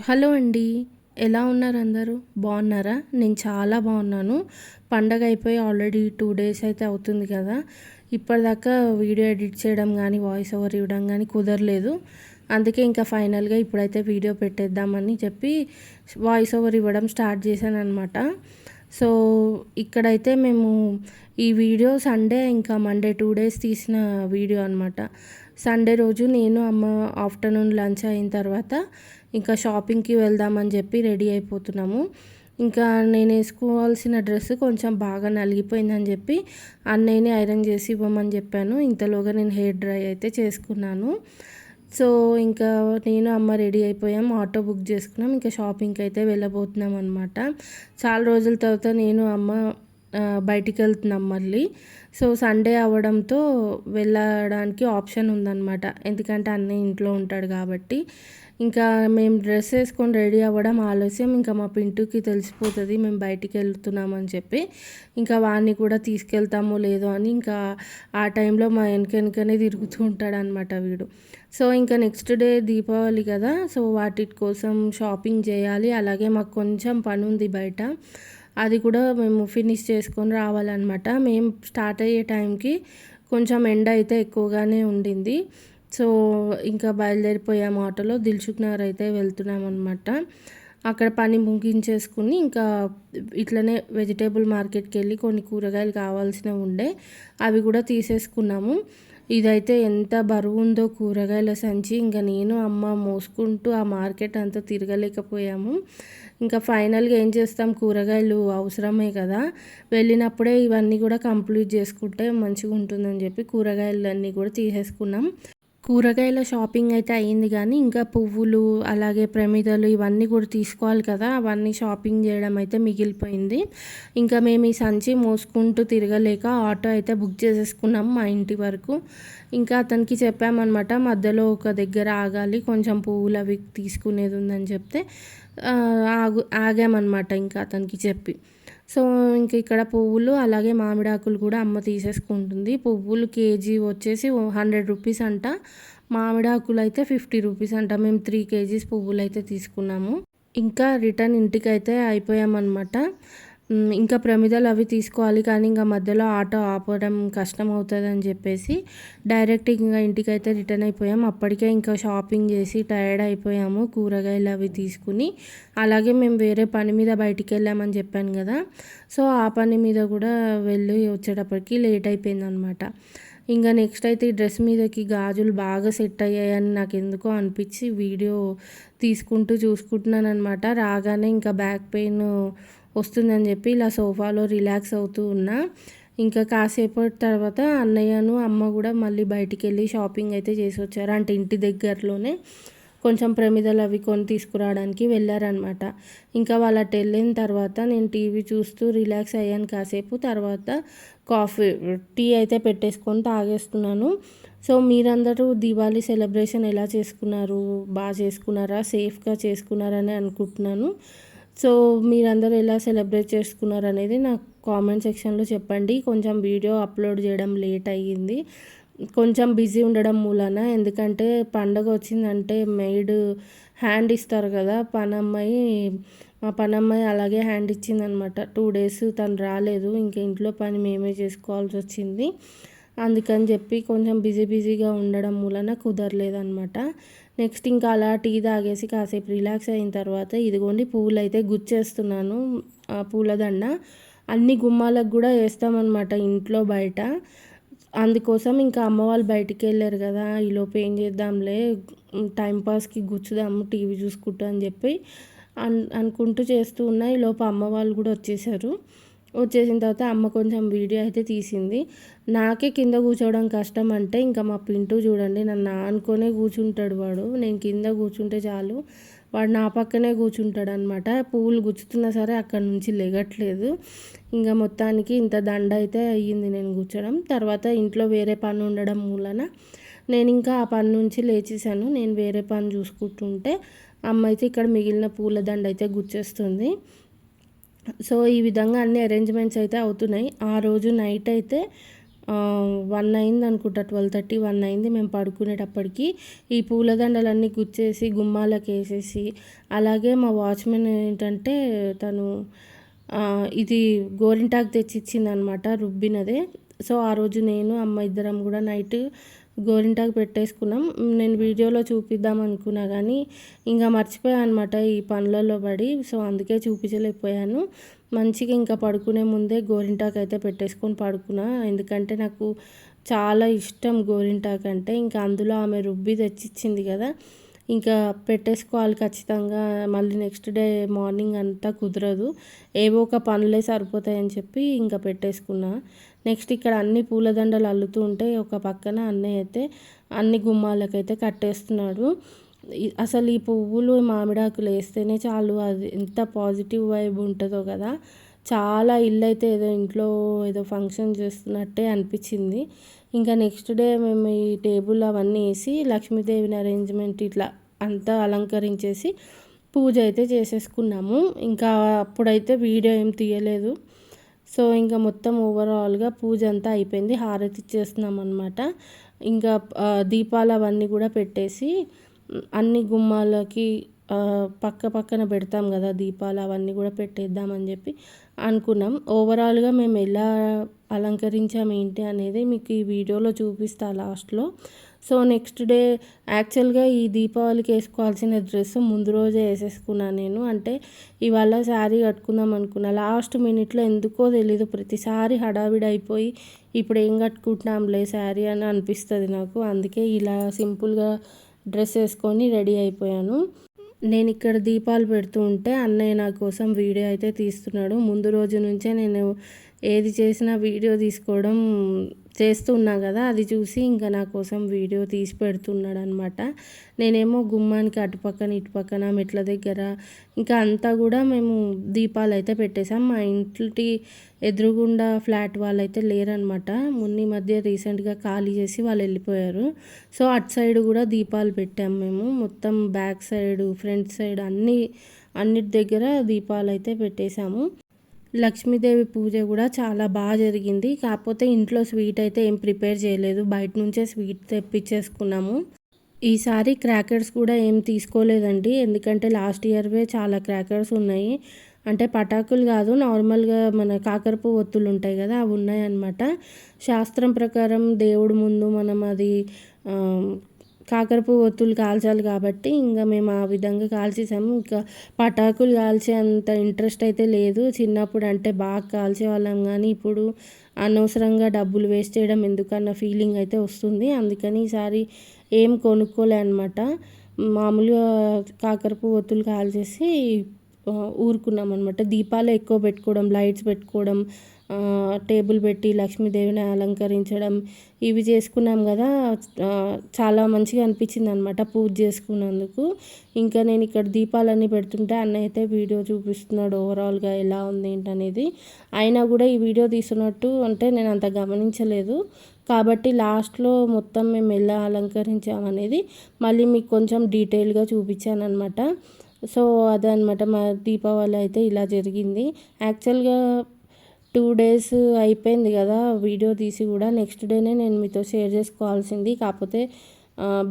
Hello అండి. ఎలా ఉన్నారు అందరూ? బాగున్నారా? నేను చాలా బాగున్నాను. పండగ అయిపోయి ఆల్రెడీ 2 డేస్ అయితే అవుతుంది కదా! ఇప్పటిదాకా వీడియో ఎడిట్ చేయడం గానీ, వాయిస్ ఓవర్ ఇవ్వడం గానీ కుదరలేదు. అందుకే ఇంకా ఫైనల్‌గా ఇప్పుడైతే వీడియో పెట్టేద్దామని చెప్పి వాయిస్ ఓవర్ ఇవ్వడం స్టార్ట్ చేశాననమాట. సో, ఇక్కడైతే మేము ఈ వీడియో సండే ఇంకా మండే 2 డేస్ తీసిన వీడియో అనమాట. సండే రోజు నేను, అమ్మ ఆఫ్టర్‌నూన్ లంచ్ అయిన తర్వాత ఇంకా షాపింగ్‌కి వెళ్దామని చెప్పి రెడీ అయిపోతున్నాము. ఇంకా నేను వేసుకోవాల్సిన డ్రెస్ కొంచెం బాగా నలిగిపోయిందని చెప్పి అన్నయ్యని ఐరన్ చేసి ఇవ్వమని చెప్పాను. ఇంతలోగా నేను హెయిర్ డ్రై అయితే చేసుకున్నాను. సో, ఇంకా నేను, అమ్మ రెడీ అయిపోయాం. ఆటో బుక్ చేసుకున్నాం. ఇంకా షాపింగ్‌కి అయితే వెళ్ళబోతున్నాం అనమాట. చాలా రోజుల తర్వాత నేను, అమ్మ బయటికెళ్తున్నాం మళ్ళీ. సో, సండే అవ్వడంతో వెళ్ళడానికి ఆప్షన్ ఉందన్నమాట. ఎందుకంటే అన్నయ్య ఇంట్లో ఉంటాడు కాబట్టి. ఇంకా మేము డ్రెస్ వేసుకొని రెడీ అవ్వడం ఆలస్యం. ఇంకా మా పింటూకి తెలిసిపోతుంది మేము బయటికి వెళ్తున్నామని చెప్పి. ఇంకా వాడిని కూడా తీసుకెళ్తామో లేదో అని ఇంకా ఆ టైంలో మా వెనకనే తిరుగుతూ ఉంటాడనమాట వీడు. సో, ఇంకా నెక్స్ట్ డే దీపావళి కదా! సో, వాటి కోసం షాపింగ్ చేయాలి. అలాగే మాకు కొంచెం పని ఉంది బయట. అది కూడా మేము ఫినిష్ చేసుకొని రావాలన్నమాట. మేము స్టార్ట్ అయ్యే టైంకి కొంచెం ఎండ అయితే ఎక్కువగానే ఉండింది. సో, ఇంకా బయలుదేరిపోయాము ఆటోలో. దిల్సుఖ్ నగర్ అయితే వెళ్తున్నామన్నమాట. అక్కడ పని ముగించేసుకుని ఇంకా ఇట్లనే వెజిటేబుల్ మార్కెట్కి వెళ్ళి కొన్ని కూరగాయలు కావాల్సినవి ఉండే అవి కూడా తీసేసుకున్నాము. ఇదైతే ఎంత బరువు ఉందో కూరగాయల సంచి. ఇంకా నేను, అమ్మ మోసుకుంటూ ఆ మార్కెట్ అంతా తిరగలేకపోయాము. ఇంకా ఫైనల్గా ఏం చేస్తాం, కూరగాయలు అవసరమే కదా, వెళ్ళినప్పుడే ఇవన్నీ కూడా కంప్లీట్ చేసుకుంటే మంచిగా ఉంటుందని చెప్పి కూరగాయలన్నీ కూడా తీసేసుకున్నాం. కూరగాయల షాపింగ్ అయితే అయ్యింది కానీ ఇంకా పువ్వులు అలాగే ప్రమిదలు ఇవన్నీ కూడా తీసుకోవాలి కదా, అవన్నీ షాపింగ్ చేయడం అయితే మిగిలిపోయింది. ఇంకా మేము ఈ సంచి మోసుకుంటూ తిరగలేక ఆటో అయితే బుక్ చేసేసుకున్నాం మా ఇంటి వరకు. ఇంకా అతనికి చెప్పామన్నమాట, మధ్యలో ఒక దగ్గర ఆగాలి, కొంచెం పువ్వులు అవి తీసుకునేది ఉందని చెప్తే ఆగామన్నమాట ఇంకా అతనికి చెప్పి. సో, ఇంక ఇక్కడ పువ్వులు అలాగే మామిడాకులు కూడా అమ్మ తీసేసుకుంటుంది. పువ్వులు కేజీ వచ్చేసి 100 రూపీస్ అంట, మామిడాకులు అయితే 50 రూపీస్ అంట. మేము 3 కేజీస్ పువ్వులు అయితే తీసుకున్నాము. ఇంకా రిటర్న్ ఇంటికైతే అయిపోయామన్నమాట. ఇంకా ప్రమిదలు అవి తీసుకోవాలి కానీ ఇంకా మధ్యలో ఆటో ఆపడం కష్టం అవుతుందని చెప్పేసి డైరెక్ట్ ఇంకా ఇంటికైతే రిటర్న్ అయిపోయాం. అప్పటికే ఇంకా షాపింగ్ చేసి టైర్డ్ అయిపోయాము కూరగాయలు అవి తీసుకుని. అలాగే మేము వేరే పని మీద బయటికి వెళ్ళామని చెప్పాను కదా, సో ఆ పని మీద కూడా వెళ్ళి వచ్చేటప్పటికి లేట్ అయిపోయిందనమాట. ఇంకా నెక్స్ట్ అయితే ఈ డ్రెస్ మీదకి గాజులు బాగా సెట్ అయ్యాయని నాకు ఎందుకో అనిపించి వీడియో తీసుకుంటూ చూసుకుంటున్నాను అనమాట. రాగానే ఇంకా బ్యాక్ పెయిన్ వస్తుందని చెప్పి ఇలా సోఫాలో రిలాక్స్ అవుతూ ఉన్నా. ఇంకా కాసేపటి తర్వాత అన్నయ్యను, అమ్మ కూడా మళ్ళీ బయటికి వెళ్ళి షాపింగ్ అయితే చేసి వచ్చారు. అంటే ఇంటి దగ్గరలోనే కొంచెం ప్రమిదలు అవి కొని తీసుకురావడానికి వెళ్ళారనమాట. ఇంకా వాళ్ళు అటు వెళ్ళిన తర్వాత నేను టీవీ చూస్తూ రిలాక్స్ అయ్యాను కాసేపు. తర్వాత టీ అయితే పెట్టేసుకొని తాగేస్తున్నాను. సో, మీరందరూ దీపావళి సెలబ్రేషన్ ఎలా చేసుకున్నారు? బాగా చేసుకున్నారా? సేఫ్గా చేసుకున్నారని అనుకుంటున్నాను. సో, మీరందరూ ఎలా సెలబ్రేట్ చేసుకున్నారు అనేది నాకు కామెంట్ సెక్షన్లో చెప్పండి. కొంచెం వీడియో అప్లోడ్ చేయడం లేట్ అయ్యింది, కొంచెం బిజీ ఉండడం మూలన. ఎందుకంటే పండగ వచ్చిందంటే మెయిడ్ హ్యాండ్ ఇస్తారు కదా, మా పనమ్మాయి అలాగే హ్యాండ్ ఇచ్చిందనమాట. 2 డేస్ తను రాలేదు. ఇంకా ఇంట్లో పని మేమే చేసుకోవాల్సి వచ్చింది. అందుకని చెప్పి కొంచెం బిజీగా ఉండడం మూలన కుదరలేదనమాట. నెక్స్ట్ ఇంకా అలా టీ తాగేసి కాసేపు రిలాక్స్ అయిన తర్వాత ఇదిగోండి పువ్వులు అయితే గుచ్చేస్తున్నాను. పూలదండ అన్ని గుమ్మాలకు కూడా వేస్తామన్నమాట ఇంట్లో బయట. అందుకోసం ఇంకా అమ్మ వాళ్ళు బయటికి వెళ్ళారు కదా, ఈలోపు ఏం చేద్దాంలే టైంపాస్కి గుచ్చుదాము టీవీ చూసుకుంటూ అని చెప్పి అనుకుంటూ చేస్తూ ఉన్నా. ఈలోపు అమ్మ వాళ్ళు కూడా వచ్చేసారు. వచ్చేసిన తర్వాత అమ్మ కొంచెం వీడియో అయితే తీసింది. నాకే కింద కూర్చోవడం కష్టం అంటే ఇంకా మా పింటూ చూడండి, నన్ను ఆనుకొనే కూర్చుంటాడు వాడు. నేను కింద కూర్చుంటే చాలు వాడు నా పక్కనే కూర్చుంటాడు అనమాట. పువ్వులు గుచ్చుతున్నా సరే అక్కడి నుంచి లెగట్లేదు. ఇంకా మొత్తానికి ఇంత దండ అయితే అయ్యింది నేను కూర్చోడం. తర్వాత ఇంట్లో వేరే పని ఉండడం మూలన నేను ఇంకా ఆ పని నుంచి లేచేసాను. నేను వేరే పని చూసుకుంటుంటే అమ్మ అయితే ఇక్కడ మిగిలిన పూల దండ అయితే గుచ్చేస్తుంది. సో, ఈ విధంగా అన్ని అరేంజ్మెంట్స్ అయితే అవుతున్నాయి. ఆ రోజు నైట్ అయితే 1 అయింది అనుకుంటా, 12:30, 1 అయింది మేము పడుకునేటప్పటికి. ఈ పూలదండలన్నీ గుచ్చేసి గుమ్మాలకు వేసేసి, అలాగే మా వాచ్మెన్ ఏంటంటే తను ఇది గోరింటాకు తెచ్చిచ్చిందనమాట, రుబ్బినదే. సో ఆ రోజు నేను అమ్మ ఇద్దరం కూడా నైట్ గోరింటాకు పెట్టేసుకున్నాం. నేను వీడియోలో చూపిద్దాం అనుకున్నా కానీ ఇంకా మర్చిపోయాను అనమాట ఈ పనులలో పడి. సో అందుకే చూపించలేకపోయాను. మంచిగా ఇంకా పడుకునే ముందే గోరింటాకు అయితే పెట్టేసుకొని పడుకున్నా. ఎందుకంటే నాకు చాలా ఇష్టం గోరింటాకు అంటే. ఇంకా అందులో ఆమె రుబ్బి తెచ్చిచ్చింది కదా, ఇంకా పెట్టేసుకోవాలి ఖచ్చితంగా. మళ్ళీ నెక్స్ట్ డే మార్నింగ్ అంతా కుదరదు, ఏవో ఒక పనులే సరిపోతాయని చెప్పి ఇంకా పెట్టేసుకున్నా. నెక్స్ట్ ఇక్కడ అన్ని పూలదండలు అల్లుతూ ఉంటే ఒక పక్కన అన్నయ్య అయితే అన్ని గుమ్మాలకైతే కట్టేస్తున్నాడు. అసలు ఈ పువ్వులు మామిడాకులు వేస్తేనే చాలు, అది ఎంత పాజిటివ్ వైబ్ ఉంటుందో కదా. చాలా ఇల్లు అయితే ఏదో ఇంట్లో ఏదో ఫంక్షన్ చేస్తున్నట్టే అనిపించింది. ఇంకా నెక్స్ట్ డే మేము ఈ టేబుల్ అవన్నీ వేసి లక్ష్మీదేవిని అరేంజ్మెంట్ ఇట్లా అంతా అలంకరించేసి పూజ అయితే చేసేసుకున్నాము. ఇంకా అప్పుడైతే వీడియో ఏం తీయలేదు. సో ఇంకా మొత్తం ఓవరాల్గా పూజ అంతా అయిపోయింది. హారతి ఇచ్చేస్తున్నాం అనమాట. ఇంకా దీపాలు అవన్నీ కూడా పెట్టేసి అన్ని గుమ్మాలకి పక్క పక్కన పెడతాం కదా దీపాలు, అవన్నీ కూడా పెట్టేద్దామని చెప్పి అనుకున్నాం. ఓవరాల్గా మేము ఎలా అలంకరించాము ఏంటి అనేది మీకు ఈ వీడియోలో చూపిస్తా లాస్ట్లో. సో నెక్స్ట్ డే యాక్చువల్గా ఈ దీపావళికి వేసుకోవాల్సిన డ్రెస్ ముందు రోజే వేసేసుకున్నాను నేను. అంటే ఇవాళ శారీ కట్టుకుందాం అనుకున్నా, లాస్ట్ మినిట్లో ఎందుకో తెలీదు ప్రతిసారి హడావిడి అయిపోయి ఇప్పుడు ఏం కట్టుకుంటున్నాంలే శారీ అని అనిపిస్తుంది నాకు. అందుకే ఇలా సింపుల్గా డ్రెస్ వేసుకొని రెడీ అయిపోయాను. నేను ఇక్కడ దీపాలు పెడుతూ ఉంటే అన్నయ్య నా కోసం వీడియో అయితే తీస్తున్నాడు. ముందు రోజు నుంచే నేను ఏది చేసినా వీడియో తీసుకోవడం చేస్తున్నా కదా, అది చూసి ఇంకా నా కోసం వీడియో తీసి పెడుతున్నాడు అనమాట. నేనేమో గుమ్మానికి అటుపక్కన ఇటుపక్కన మెట్ల దగ్గర ఇంకా అంతా కూడా మేము దీపాలు అయితే పెట్టేసాం. మా ఇంటి ఎదురుగుండా ఫ్లాట్ వాళ్ళు అయితే లేరనమాట, మొన్న మధ్య రీసెంట్గా ఖాళీ చేసి వాళ్ళు వెళ్ళిపోయారు. సో అటు సైడ్ కూడా దీపాలు పెట్టాము మేము. మొత్తం బ్యాక్ సైడ్ ఫ్రంట్ సైడ్ అన్నిటి దగ్గర దీపాలు అయితే పెట్టేశాము. లక్ష్మీదేవి పూజ కూడా చాలా బాగా జరిగింది. కాకపోతే ఇంట్లో స్వీట్ అయితే ఏం ప్రిపేర్ చేయలేదు, బయట నుంచే స్వీట్ తెప్పించేసుకున్నాము. ఈసారి క్రాకర్స్ కూడా ఏం తీసుకోలేదండి, ఎందుకంటే లాస్ట్ ఇయర్వే చాలా క్రాకర్స్ ఉన్నాయి. అంటే పటాకులు కాదు, నార్మల్గా మన కాకరపువ్వు ఒత్తులు ఉంటాయి కదా, అవి ఉన్నాయన్నమాట. శాస్త్రం ప్రకారం దేవుడు ముందు మనం అది కాకరపువ్వు ఒత్తులు కాల్చాలి కాబట్టి ఇంకా మేము ఆ విధంగా కాల్చేసాము. ఇంకా పటాకులు కాల్చే అంత ఇంట్రెస్ట్ అయితే లేదు. చిన్నప్పుడు అంటే బాగా కాల్చేవాళ్ళం కానీ ఇప్పుడు అనవసరంగా డబ్బులు వేస్ట్ చేయడం ఎందుకన్న ఫీలింగ్ అయితే వస్తుంది. అందుకని ఈసారి ఏం కొనుక్కోలే అనమాట. మామూలుగా కాకరపువ్వు ఒత్తులు కాల్చేసి ఊరుకున్నాం అనమాట. దీపాలు ఎక్కువ పెట్టుకోవడం, లైట్స్ పెట్టుకోవడం, టేబుల్ పెట్టి లక్ష్మీదేవిని అలంకరించడం ఇవి చేసుకున్నాం కదా, చాలా మంచిగా అనిపించింది అనమాట పూజ చేసుకున్నందుకు. ఇంకా నేను ఇక్కడ దీపాలన్నీ పెడుతుంటే అన్నయ్య అయితే వీడియో చూపిస్తున్నాడు ఓవరాల్గా ఎలా ఉంది ఏంటనేది. అయినా కూడా ఈ వీడియో తీస్తున్నట్టు అంటే నేను అంత గమనించలేదు కాబట్టి లాస్ట్లో మొత్తం మేము ఎలా అలంకరించామనేది మళ్ళీ మీకు కొంచెం డీటెయిల్గా చూపించాను అనమాట. సో అదనమాట మా దీపావళి అయితే ఇలా జరిగింది. యాక్చువల్గా 2 days అయిపోయింది కదా వీడియో తీసి కూడా, నెక్స్ట్ డేనే నేను మీతో షేర్ చేసుకోవాల్సింది. కాకపోతే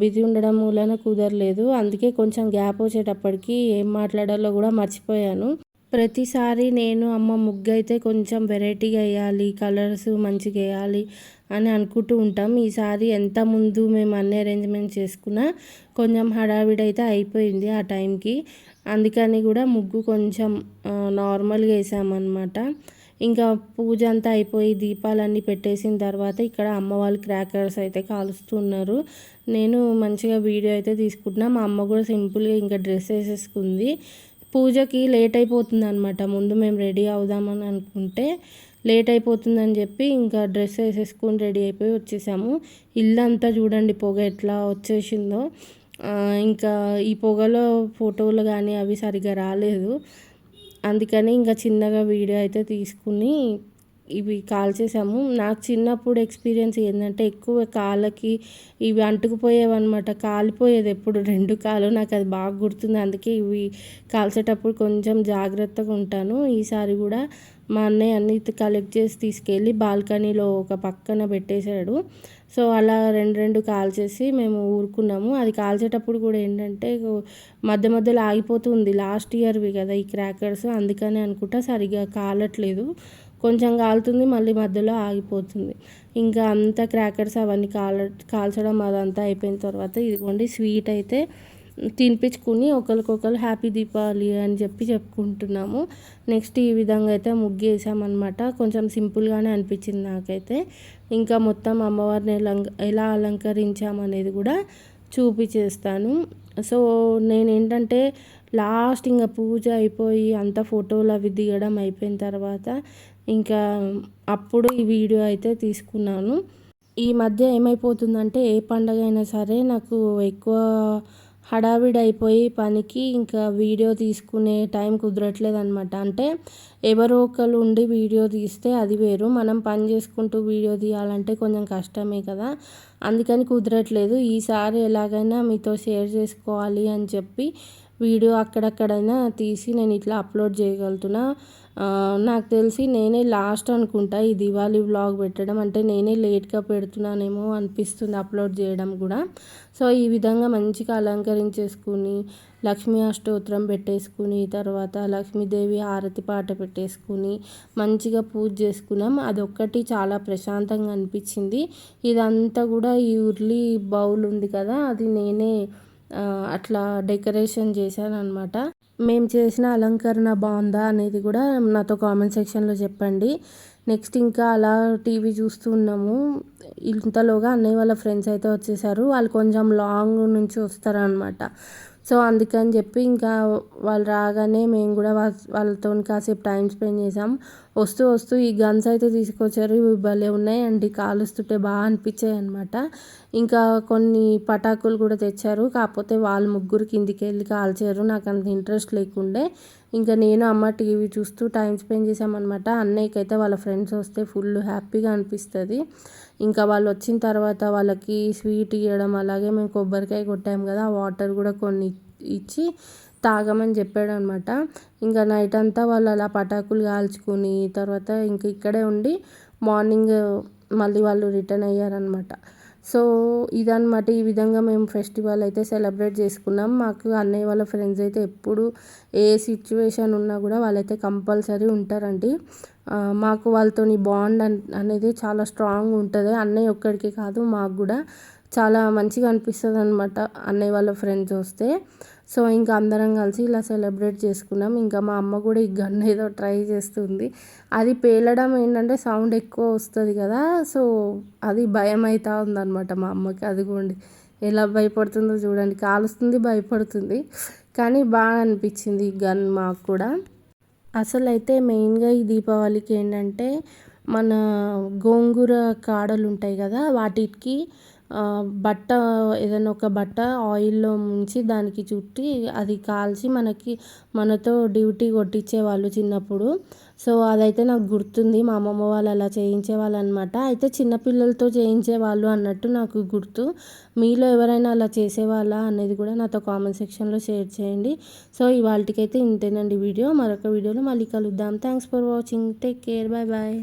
బిజీ ఉండడం మూలన కుదరలేదు. అందుకే కొంచెం గ్యాప్ వచ్చేటప్పటికి ఏం మాట్లాడాలో కూడా మర్చిపోయాను. ప్రతిసారి నేను అమ్మ ముగ్గు అయితే కొంచెం వెరైటీగా వేయాలి, కలర్స్ మంచిగా వేయాలి అని అనుకుంటూ ఉంటాం. ఈసారి ఎంత ముందు మేము అన్ని అరేంజ్మెంట్ చేసుకున్నా కొంచెం హడావిడి అయితే అయిపోయింది ఆ టైంకి. అందుకని కూడా ముగ్గు కొంచెం నార్మల్గా వేసామన్నమాట. ఇంకా పూజ అంతా అయిపోయి దీపాలన్నీ పెట్టేసిన తర్వాత ఇక్కడ అమ్మ వాళ్ళు క్రాకర్స్ అయితే కాలుస్తున్నారు. నేను మంచిగా వీడియో అయితే తీసుకుంటున్నా. మా అమ్మ కూడా సింపుల్గా ఇంకా డ్రెస్ వేసేసుకుంది. పూజకి లేట్ అయిపోతుంది అనమాట, ముందు మేము రెడీ అవుదామని అనుకుంటే లేట్ అయిపోతుందని చెప్పి ఇంకా డ్రెస్ వేసేసుకొని రెడీ అయిపోయి వచ్చేసాము. ఇల్లంతా చూడండి పొగ ఎట్లా వచ్చేసిందో. ఇంకా ఈ పొగలో ఫోటోలు కానీ అవి సరిగా రాలేదు. అందుకని ఇంకా చిన్నగా వీడియో అయితే తీసుకుని ఇవి కాల్చేసాము. నాకు చిన్నప్పుడు ఎక్స్పీరియన్స్ ఏంటంటే ఎక్కువ కాళ్ళకి ఇవి అంటుకుపోయేవన్నమాట. కాలిపోయేది ఎప్పుడు 2 కాళ్ళు. నాకు అది బాగా గుర్తుంది. అందుకే ఇవి కాల్చేటప్పుడు కొంచెం జాగ్రత్తగా ఉంటాను. ఈసారి కూడా మా అన్నయ్య అన్నీ కలెక్ట్ చేసి తీసుకెళ్ళి బాల్కనీలో ఒక పక్కన పెట్టేశాడు. సో అలా 2 కాల్చేసి మేము ఊరుకున్నాము. అది కాల్చేటప్పుడు కూడా ఏంటంటే మధ్య మధ్యలో ఆగిపోతుంది. లాస్ట్ ఇయర్వి కదా ఈ క్రాకర్స్, అందుకని అనుకుంటా సరిగ్గా కాలట్లేదు. కొంచెం కాలుతుంది, మళ్ళీ మధ్యలో ఆగిపోతుంది. ఇంకా అంతా క్రాకర్స్ అవన్నీ కాల్చడం అదంతా అయిపోయిన తర్వాత ఇదిగోండి స్వీట్ అయితే తినిపించుకుని ఒకరికొకరు హ్యాపీ దీపావళి అని చెప్పుకుంటున్నాము. నెక్స్ట్ ఈ విధంగా అయితే ముగ్గు వేసామన్నమాట. కొంచెం సింపుల్గానే అనిపించింది నాకైతే. ఇంకా మొత్తం అమ్మవారిని ఎలా అలంకరించామనేది కూడా చూపించేస్తాను. సో నేనేంటంటే లాస్ట్ ఇంకా పూజ అయిపోయి అంత ఫోటోలు అవి దిగడం అయిపోయిన తర్వాత ఇంకా అప్పుడు ఈ వీడియో అయితే తీసుకున్నాను. ఈ మధ్య ఏమైపోతుందంటే ఏ పండగ అయినా సరే నాకు ఎక్కువ హడావిడి అయిపోయి పనికి ఇంకా వీడియో తీసుకునే టైం కుదరట్లేదు అనమాట. అంటే ఎవరో ఒకరు ఉండి వీడియో తీస్తే అది వేరు, మనం పని చేసుకుంటూ వీడియో తీయాలంటే కొంచెం కష్టమే కదా, అందుకని కుదరట్లేదు. ఈసారి ఎలాగైనా మీతో షేర్ చేసుకోవాలి అని చెప్పి వీడియో అక్కడక్కడైనా తీసి నేను ఇట్లా అప్లోడ్ చేయగలుగుతున్నా. నాకు తెలిసి నేనే లాస్ట్ అనుకుంటా ఈ దివాళీ వ్లాగ్ పెట్టడం. అంటే నేనే లేట్గా పెడుతున్నానేమో అనిపిస్తుంది అప్లోడ్ చేయడం కూడా. సో ఈ విధంగా మంచిగా అలంకరించేసుకుని లక్ష్మీ అష్టోత్తరం పెట్టేసుకుని తర్వాత లక్ష్మీదేవి హారతి పాట పెట్టేసుకుని మంచిగా పూజ చేసుకున్నాం. అదొక్కటి చాలా ప్రశాంతంగా అనిపించింది. ఇదంతా కూడా ఈ ఉర్లీ బౌల్ ఉంది కదా, అది నేనే అట్లా డెకరేషన్ చేశాను అనమాట. మేము చేసిన అలంకరణ బాగుందా అనేది కూడా నాతో కామెంట్ సెక్షన్లో చెప్పండి. నెక్స్ట్ ఇంకా అలా టీవీ చూస్తూ ఉన్నాము. ఇంతలోగా అన్నయ్య వాళ్ళ ఫ్రెండ్స్ అయితే వచ్చేసారు. వాళ్ళు కొంచెం లాంగ్ నుంచి వస్తారనమాట. సో అందుకని చెప్పి ఇంకా వాళ్ళు రాగానే మేము కూడా వాళ్ళతో కాసేపు టైం స్పెండ్ చేసాం. వస్తూ వస్తూ ఈ గన్స్ అయితే తీసుకొచ్చారు. ఇవి భలే ఉన్నాయండి, కాలుస్తుంటే బాగా అనిపించాయి అనమాట. ఇంకా కొన్ని పటాకులు కూడా తెచ్చారు. కాకపోతే వాళ్ళు ముగ్గురు కిందికి వెళ్ళి కాల్చారు. నాకు అంత ఇంట్రెస్ట్ లేకుండే ఇంకా నేను అమ్మ టీవీ చూస్తూ టైం స్పెండ్ చేసామన్నమాట. అన్నయ్యకి అయితే వాళ్ళ ఫ్రెండ్స్ వస్తే ఫుల్ హ్యాపీగా అనిపిస్తుంది. ఇంకా వాళ్ళు వచ్చిన తర్వాత వాళ్ళకి స్వీట్ ఇవ్వడం, అలాగే మేము కొబ్బరికాయ కొట్టాము కదా, వాటర్ కూడా కొన్ని ఇచ్చి తాగమని చెప్పాడు అనమాట. ఇంకా నైట్ అంతా వాళ్ళు అలా పటాకులు కాల్చుకొని తర్వాత ఇంకా ఇక్కడే ఉండి మార్నింగ్ మళ్ళీ వాళ్ళు రిటర్న్ అయ్యారనమాట. సో ఇదన్నమాట, ఈ విధంగా మేము ఫెస్టివల్ అయితే సెలబ్రేట్ చేసుకున్నాం. మాకు అన్నయ్య వాళ్ళ ఫ్రెండ్స్ అయితే ఎప్పుడు ఏ సిచ్యువేషన్ ఉన్నా కూడా వాళ్ళైతే కంపల్సరీ ఉంటారండి. మాకు వాళ్ళతోని బాండ్ అనేది చాలా స్ట్రాంగ్ ఉంటుంది. అన్నయ్య ఒక్కడికే కాదు, మాకు కూడా చాలా మంచిగా అనిపిస్తుంది అనమాట అన్నయ్య వాళ్ళ ఫ్రెండ్స్ వస్తే. సో ఇంకా అందరం కలిసి ఇలా సెలబ్రేట్ చేసుకున్నాం. ఇంకా మా అమ్మ కూడా ఈ గన్ ఏదో ట్రై చేస్తుంది. అది పేలడం ఏంటంటే సౌండ్ ఎక్కువ వస్తుంది కదా, సో అది భయం అవుతూ ఉందన్నమాట మా అమ్మకి. అదిగోండి ఎలా భయపడుతుందో చూడండి, కాలుస్తుంది భయపడుతుంది. కానీ బాగా అనిపించింది ఈ గన్ మాకు కూడా. అసలు అయితే మెయిన్గా ఈ దీపావళికి ఏంటంటే మన గోంగూర కాడలు ఉంటాయి కదా, వాటికి బట్ట ఏదైనా ఒక బట్ట ఆయిల్లో ముంచి దానికి చుట్టి అది కాల్చి మనతో డ్యూటీ కొట్టించేవాళ్ళు చిన్నప్పుడు. సో అదైతే నాకు గుర్తుంది. మా అమ్మమ్మ వాళ్ళు అలా చేయించేవాళ్ళు అనమాట. అయితే చిన్నపిల్లలతో చేయించేవాళ్ళు అన్నట్టు నాకు గుర్తు. మీలో ఎవరైనా అలా చేసేవాళ్ళా అనేది కూడా నాతో కామెంట్ సెక్షన్లో షేర్ చేయండి. సో ఇవాళకైతే ఇంతేనండి వీడియో. మరొక వీడియోలో మళ్ళీ కలుద్దాం. Thanks for watching. Take care. Bye bye.